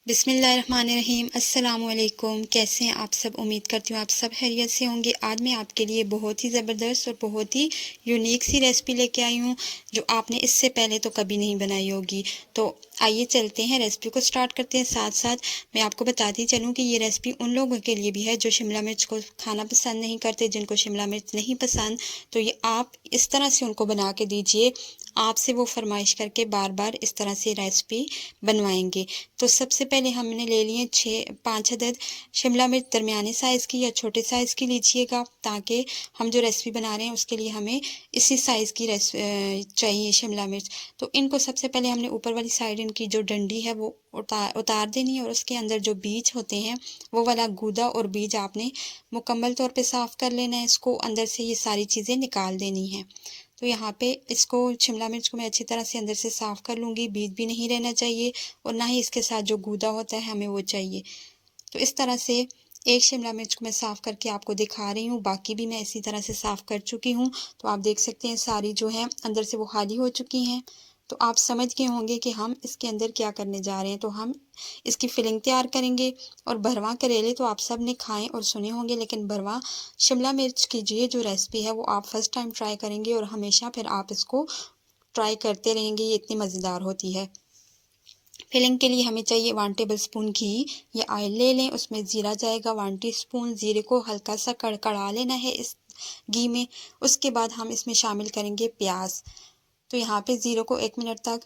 बिस्मिल्लाहिर्रहमानिर्रहीम। अस्सलामुअलैकुम। कैसे हैं आप सब? उम्मीद करती हूँ आप सब खैरियत से होंगे। आज मैं आपके लिए बहुत ही ज़बरदस्त और बहुत ही यूनिक सी रेसिपी लेके आई हूँ जो आपने इससे पहले तो कभी नहीं बनाई होगी। तो आइए चलते हैं, रेसिपी को स्टार्ट करते हैं। साथ साथ मैं आपको बताती चलूँ कि ये रेसिपी उन लोगों के लिए भी है जो शिमला मिर्च को खाना पसंद नहीं करते, जिनको शिमला मिर्च नहीं पसंद। तो ये आप इस तरह से उनको बना के दीजिए, आपसे वो फरमाइश करके बार बार इस तरह से रेसिपी बनवाएंगे। तो सबसे पहले हमने ले लिए 5 अदद शिमला मिर्च। दरमियाने साइज़ की या छोटे साइज़ की लीजिएगा, ताकि हम जो रेसिपी बना रहे हैं उसके लिए हमें इसी साइज़ की चाहिए शिमला मिर्च। तो इनको सबसे पहले हमने ऊपर वाली साइड इनकी जो डंडी है वो उतार देनी है, और उसके अंदर जो बीज होते हैं वो वाला गूदा और बीज आपने मुकम्मल तौर पे साफ़ कर लेना है। इसको अंदर से ये सारी चीज़ें निकाल देनी है। तो यहाँ पे इसको शिमला मिर्च को मैं अच्छी तरह से अंदर से साफ़ कर लूँगी। बीज भी नहीं रहना चाहिए और ना ही इसके साथ जो गूदा होता है हमें वो चाहिए। तो इस तरह से एक शिमला मिर्च को मैं साफ़ करके आपको दिखा रही हूँ, बाकी भी मैं इसी तरह से साफ़ कर चुकी हूँ। तो आप देख सकते हैं सारी जो है अंदर से वो खाली हो चुकी हैं। तो आप समझ गए होंगे कि हम इसके अंदर क्या करने जा रहे हैं। तो हम इसकी फिलिंग तैयार करेंगे। और भरवा करेले तो आप सब ने खाए और सुने होंगे, लेकिन भरवा शिमला मिर्च की जो रेसिपी है वो आप फर्स्ट टाइम ट्राई करेंगे और हमेशा फिर आप इसको ट्राई करते रहेंगे। ये इतनी मज़ेदार होती है। फिलिंग के लिए हमें चाहिए 1 टेबल स्पून घी या ऑयल ले लें, उसमें ज़ीरा जाएगा 1 टीस्पून। ज़ीरे को हल्का सा कड़कड़ा लेना है इस घी में। उसके बाद हम इसमें शामिल करेंगे प्याज। तो यहाँ पे ज़ीरो को 1 मिनट तक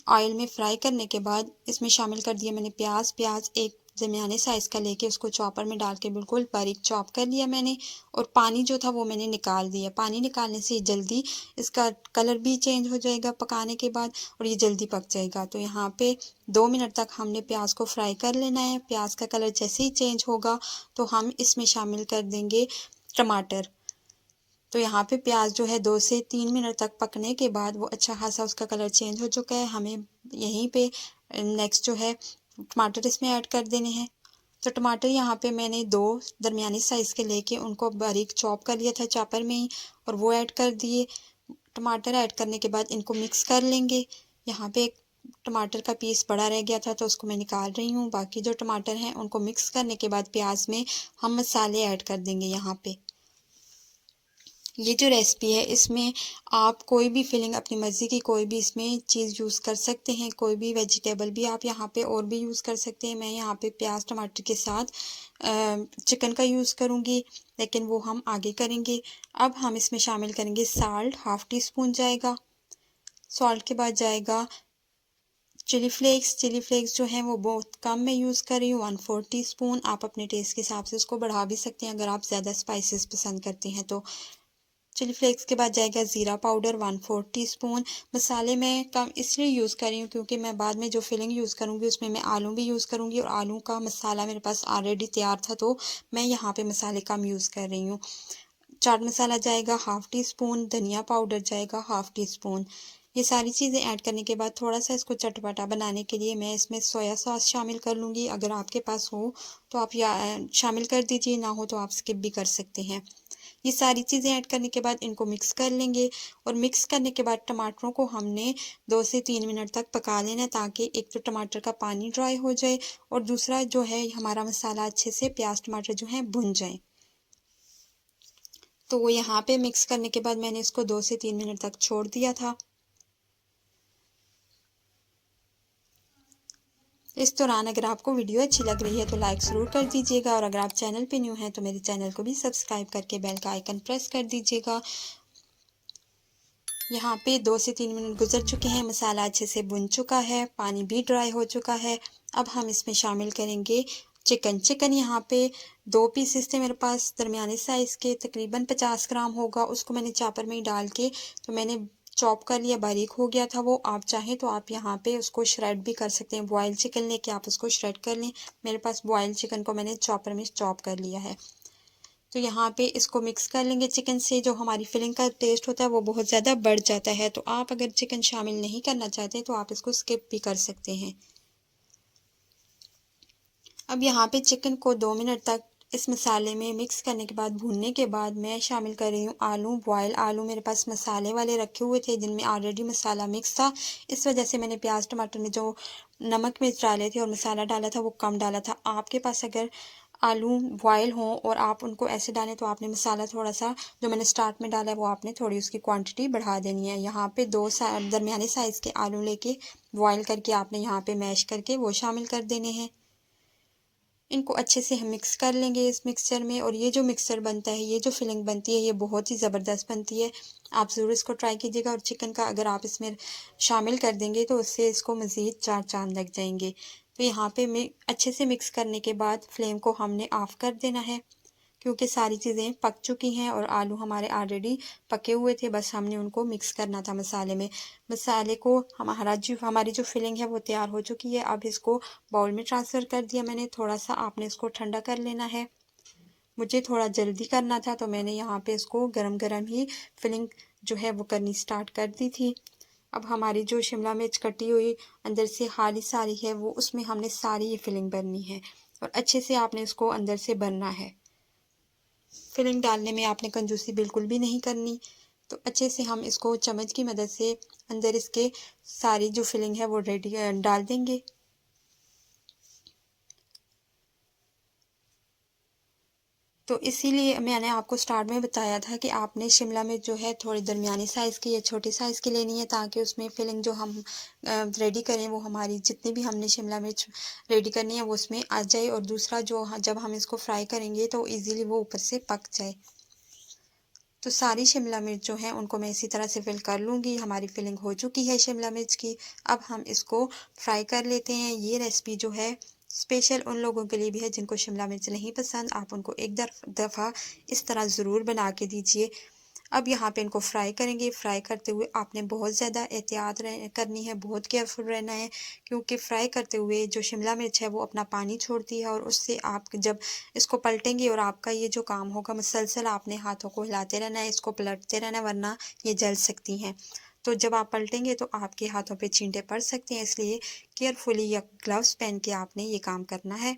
ऑयल में फ्राई करने के बाद इसमें शामिल कर दिया मैंने प्याज। एक दरमियाने साइज़ का लेके उसको चॉपर में डाल के बिल्कुल बारीक चॉप कर लिया मैंने, और पानी जो था वो मैंने निकाल दिया। पानी निकालने से जल्दी इसका कलर भी चेंज हो जाएगा पकाने के बाद, और ये जल्दी पक जाएगा। तो यहाँ पे 2 मिनट तक हमने प्याज को फ्राई कर लेना है। प्याज का कलर जैसे ही चेंज होगा तो हम इसमें शामिल कर देंगे टमाटर। तो यहाँ पे प्याज जो है 2 से 3 मिनट तक पकने के बाद वो अच्छा खासा उसका कलर चेंज हो चुका है। हमें यहीं पे नेक्स्ट जो है टमाटर इसमें ऐड कर देने हैं। तो टमाटर यहाँ पे मैंने 2 दरमियानी साइज़ के लेके उनको बारीक चॉप कर लिया था चॉपर में ही, और वो ऐड कर दिए। टमाटर ऐड करने के बाद इनको मिक्स कर लेंगे। यहाँ पे एक टमाटर का पीस बड़ा रह गया था तो उसको मैं निकाल रही हूँ। बाकी जो टमाटर हैं उनको मिक्स करने के बाद प्याज में हम मसाले ऐड कर देंगे। यहाँ पे ये जो रेसिपी है इसमें आप कोई भी फिलिंग अपनी मर्ज़ी की कोई भी इसमें चीज़ यूज़ कर सकते हैं। कोई भी वेजिटेबल भी आप यहाँ पे और भी यूज़ कर सकते हैं। मैं यहाँ पे प्याज टमाटर के साथ चिकन का यूज़ करूँगी, लेकिन वो हम आगे करेंगे। अब हम इसमें शामिल करेंगे साल्ट, 1/2 टीस्पून जाएगा। सॉल्ट के बाद जाएगा चिली फ्लेक्स जो हैं वो बहुत कम मैं यूज़ कर रही हूँ, 1/4 टीस्पून। आप अपने टेस्ट के हिसाब से उसको बढ़ा भी सकते हैं अगर आप ज़्यादा स्पाइसेस पसंद करते हैं तो। चिली फ्लेक्स के बाद जाएगा ज़ीरा पाउडर 1/4 टीस्पून। मसाले मैं कम इसलिए यूज़ कर रही हूँ क्योंकि मैं बाद में जो फिलिंग यूज़ करूँगी उसमें मैं आलू भी यूज़ करूँगी, और आलू का मसाला मेरे पास ऑलरेडी तैयार था तो मैं यहाँ पे मसाले कम यूज़ कर रही हूँ। चाट मसाला जाएगा 1/2 टीस्पून। धनिया पाउडर जाएगा 1/2 टीस्पून। ये सारी चीज़ें ऐड करने के बाद थोड़ा सा इसको चटपटा बनाने के लिए मैं इसमें सोया सॉस शामिल कर लूँगी। अगर आपके पास हो तो आप या शामिल कर दीजिए, ना हो तो आप स्किप भी कर सकते हैं। ये सारी चीज़ें ऐड करने के बाद इनको मिक्स कर लेंगे, और मिक्स करने के बाद टमाटरों को हमने 2 से 3 मिनट तक पका लेना है, ताकि एक तो टमाटर का पानी ड्राई हो जाए और दूसरा जो है हमारा मसाला अच्छे से प्याज टमाटर जो है भुन जाए। तो वो यहाँ पे मिक्स करने के बाद मैंने इसको 2 से 3 मिनट तक छोड़ दिया था। इस दौरान अगर आपको वीडियो अच्छी लग रही है तो लाइक ज़रूर कर दीजिएगा, और अगर आप चैनल पे न्यू हैं तो मेरे चैनल को भी सब्सक्राइब करके बेल का आइकन प्रेस कर दीजिएगा। यहाँ पे 2 से 3 मिनट गुजर चुके हैं, मसाला अच्छे से भुन चुका है, पानी भी ड्राई हो चुका है। अब हम इसमें शामिल करेंगे चिकन यहाँ पे 2 पीसेस थे मेरे पास दरमियाने साइज़ के, तकरीबन 50 ग्राम होगा। उसको मैंने चॉपर में ही डाल के तो मैंने चॉप कर लिया, बारीक हो गया था वो। आप चाहें तो आप यहाँ पे उसको श्रेड भी कर सकते हैं। बॉयल चिकन लेके आप उसको श्रेड कर लें। मेरे पास बॉयल चिकन को मैंने चॉपर में चॉप कर लिया है। तो यहाँ पे इसको मिक्स कर लेंगे चिकन से। जो हमारी फिलिंग का टेस्ट होता है वो बहुत ज़्यादा बढ़ जाता है, तो आप अगर चिकन शामिल नहीं करना चाहते तो आप इसको स्किप भी कर सकते हैं। अब यहाँ पे चिकन को 2 मिनट तक इस मसाले में मिक्स करने के बाद, भूनने के बाद मैं शामिल कर रही हूँ आलू। बॉयल आलू मेरे पास मसाले वाले रखे हुए थे जिनमें ऑलरेडी मसाला मिक्स था। इस वजह से मैंने प्याज टमाटर में जो नमक मिर्च डाले थे और मसाला डाला था वो कम डाला था। आपके पास अगर आलू बॉयल हों और आप उनको ऐसे डालें तो आपने मसाला थोड़ा सा जो मैंने स्टार्ट में डाला है वो आपने थोड़ी उसकी क्वांटिटी बढ़ा देनी है। यहाँ पे दो दरमियाने साइज़ के आलू लेके बॉयल करके आपने यहाँ पे मैश करके वो शामिल कर देने हैं। इनको अच्छे से हम मिक्स कर लेंगे इस मिक्सचर में। और ये जो मिक्सचर बनता है, ये जो फिलिंग बनती है, ये बहुत ही ज़बरदस्त बनती है। आप ज़रूर इसको ट्राई कीजिएगा। और चिकन का अगर आप इसमें शामिल कर देंगे तो उससे इसको मज़ीद 4 चाँद लग जाएंगे। तो यहाँ पे मैं अच्छे से मिक्स करने के बाद फ्लेम को हमने ऑफ़ कर देना है, क्योंकि सारी चीज़ें पक चुकी हैं और आलू हमारे ऑलरेडी पके हुए थे। बस हमने उनको मिक्स करना था मसाले में। मसाले को हमारी जो फिलिंग है वो तैयार हो चुकी है। अब इसको बाउल में ट्रांसफ़र कर दिया मैंने। थोड़ा सा आपने इसको ठंडा कर लेना है। मुझे थोड़ा जल्दी करना था तो मैंने यहाँ पे इसको गरम-गरम ही फिलिंग जो है वो करनी स्टार्ट कर दी थी। अब हमारी जो शिमला मिर्च कटी हुई अंदर से खाली सारी है, वो उसमें हमने सारी ये फिलिंग भरनी है और अच्छे से आपने इसको अंदर से भरना है। फिलिंग डालने में आपने कंजूसी बिल्कुल भी नहीं करनी। तो अच्छे से हम इसको चम्मच की मदद से अंदर इसके सारी जो फिलिंग है वो रेडी डाल देंगे। तो इसीलिए मैंने आपको स्टार्ट में बताया था कि आपने शिमला मिर्च जो है थोड़ी दरमियानी साइज़ की या छोटे साइज़ की लेनी है, ताकि उसमें फिलिंग जो हम रेडी करें वो हमारी जितनी भी हमने शिमला मिर्च रेडी करनी है वो उसमें आ जाए। और दूसरा जो जब हम इसको फ्राई करेंगे तो इजीली वो ऊपर से पक जाए। तो सारी शिमला मिर्च जो है उनको मैं इसी तरह से फिल कर लूँगी। हमारी फिलिंग हो चुकी है शिमला मिर्च की। अब हम इसको फ्राई कर लेते हैं। ये रेसिपी जो है स्पेशल उन लोगों के लिए भी है जिनको शिमला मिर्च नहीं पसंद। आप उनको एक दफ़ा इस तरह ज़रूर बना के दीजिए। अब यहाँ पे इनको फ्राई करेंगे। फ्राई करते हुए आपने बहुत ज़्यादा एहतियात करनी है, बहुत केयरफुल रहना है, क्योंकि फ्राई करते हुए जो शिमला मिर्च है वो अपना पानी छोड़ती है और उससे आप जब इसको पलटेंगे और आपका ये जो काम होगा मुसलसल आपने हाथों को हिलाते रहना है, इसको पलटते रहना है, वरना ये जल सकती हैं। तो जब आप पलटेंगे तो आपके हाथों पे छींटे पड़ सकते हैं, इसलिए केयरफुली या ग्लव्स पहन के आपने ये काम करना है।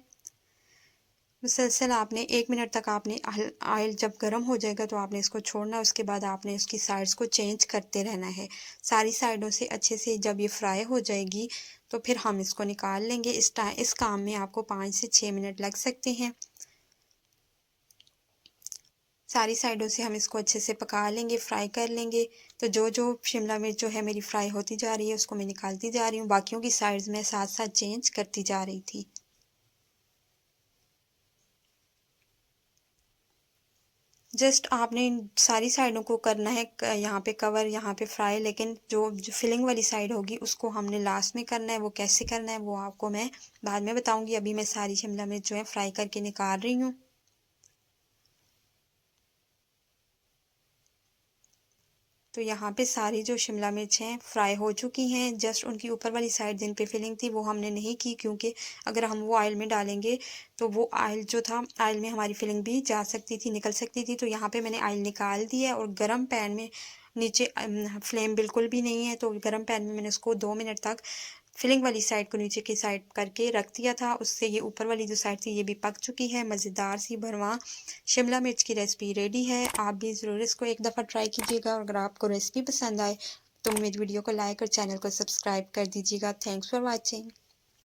मुसलसल आपने 1 मिनट तक आपने ऑयल जब गर्म हो जाएगा तो आपने इसको छोड़ना है। उसके बाद आपने उसकी साइड्स को चेंज करते रहना है। सारी साइडों से अच्छे से जब ये फ्राई हो जाएगी तो फिर हम इसको निकाल लेंगे। इस काम में आपको 5 से 6 मिनट लग सकते हैं। सारी साइडों से हम इसको अच्छे से पका लेंगे, फ्राई कर लेंगे। तो जो शिमला मिर्च जो है मेरी फ्राई होती जा रही है उसको मैं निकालती जा रही हूँ। बाकियों की साइड्स में साथ साथ चेंज करती जा रही थी। जस्ट आपने इन सारी साइडों को करना है यहाँ पे कवर, यहाँ पे फ्राई, लेकिन जो फिलिंग वाली साइड होगी उसको हमने लास्ट में करना है। वो कैसे करना है वो आपको मैं बाद में बताऊंगी। अभी मैं सारी शिमला मिर्च जो है फ्राई करके निकाल रही हूँ। तो यहाँ पे सारी जो शिमला मिर्च हैं फ्राई हो चुकी हैं। जस्ट उनकी ऊपर वाली साइड जिन पे फिलिंग थी वो हमने नहीं की, क्योंकि अगर हम वो ऑयल में डालेंगे तो वो ऑयल जो था, ऑयल में हमारी फिलिंग भी जा सकती थी, निकल सकती थी। तो यहाँ पे मैंने ऑयल निकाल दिया है और गरम पैन में नीचे फ्लेम बिल्कुल भी नहीं है, तो गरम पैन में मैंने उसको 2 मिनट तक फिलिंग वाली साइड को नीचे की साइड करके रख दिया था। उससे ये ऊपर वाली जो साइड थी ये भी पक चुकी है। मज़ेदार सी भरवा शिमला मिर्च की रेसिपी रेडी है। आप भी ज़रूर इसको एक दफ़ा ट्राई कीजिएगा। और अगर आपको रेसिपी पसंद आए तो मेरी वीडियो को लाइक और चैनल को सब्सक्राइब कर दीजिएगा। Thanks for watching.